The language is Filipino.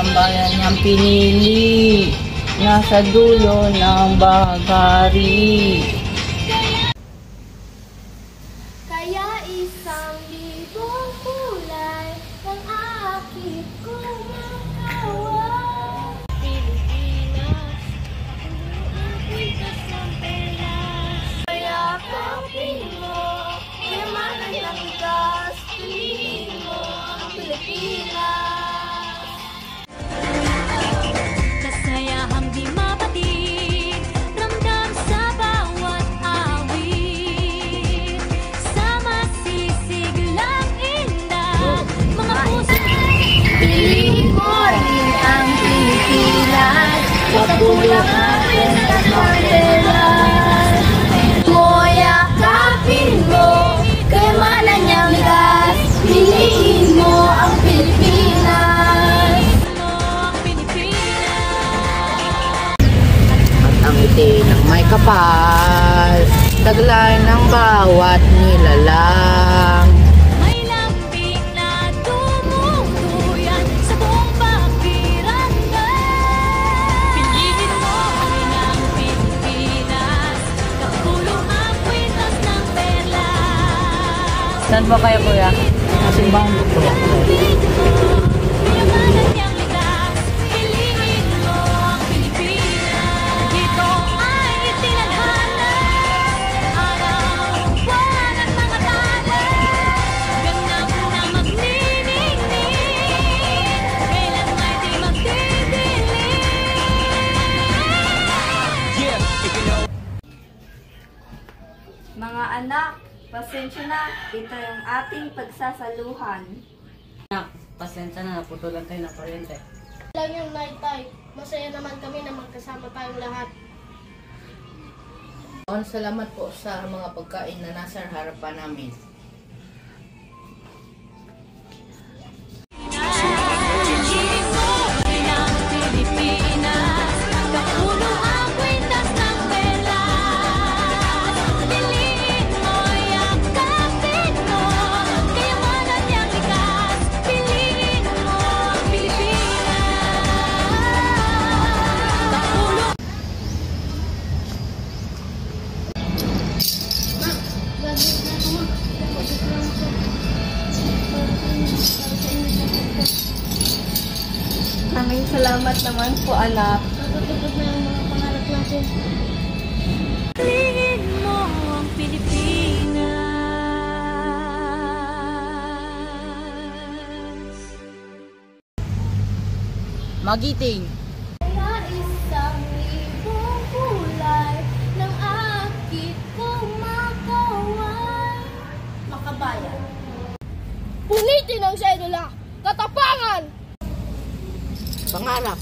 ang bayan niyang pinili, nasa dulo ng bahagari. Kaya 1,000 kulay ang aking kumakawan. Pilipinas, ang aking kasampelas. Kaya kapin mo, yaman ang langgas, piliin mo ang Pilipinas. Kasayahang di mapatid, ramdam sa bawat awit. Sa masisiglang indah, mga puso. Piliin mo rin ang Pilipinas, sa pulang akin at martelas. Moya kapin mo, kay manan niyang gas, piliin mo ang Pilipinas. At ang ngiti ng may kapal, taglay ng bawat nilalang. May lambing na tumutuyan sa buong bakirangay. Piliin mo rin ang Pilipinas, kapuluang kwintas ng perlas. Saan ba kayo, kuya? Simbang kuya. Piliin mo, kayamanan niyang likas, piliin mo ang Pilipinas. Dito ay itinadhana, araw, buwan at mga tala. Ganap na magniningning, kailan may di magdidilim. Mga anak, pasensya na. Ito yung ating pagsasaluhan. Anak, pasensya na, naputulan tayo ng kuryente. Lang yung night time. Masaya naman kami na magkasama tayong lahat. Salamat po sa mga pagkain na nasa harapan namin. Piliin mo rin ang Pilipinas, kapuluang kwintas ng perlas. Piliin mo, yakapin mo, kayamanan niyang likas, piliin mo ang Pilipinas. Kapuluang Maraming salamat naman po, anak. Natutupad na ang mga pangarap natin. Piliin mo ang Pilipinas. Magiting! Kaya 1,000 kulay ng aking kumakawan. Makabayan. Punitin ang sedula! Katapangan! Pangarap!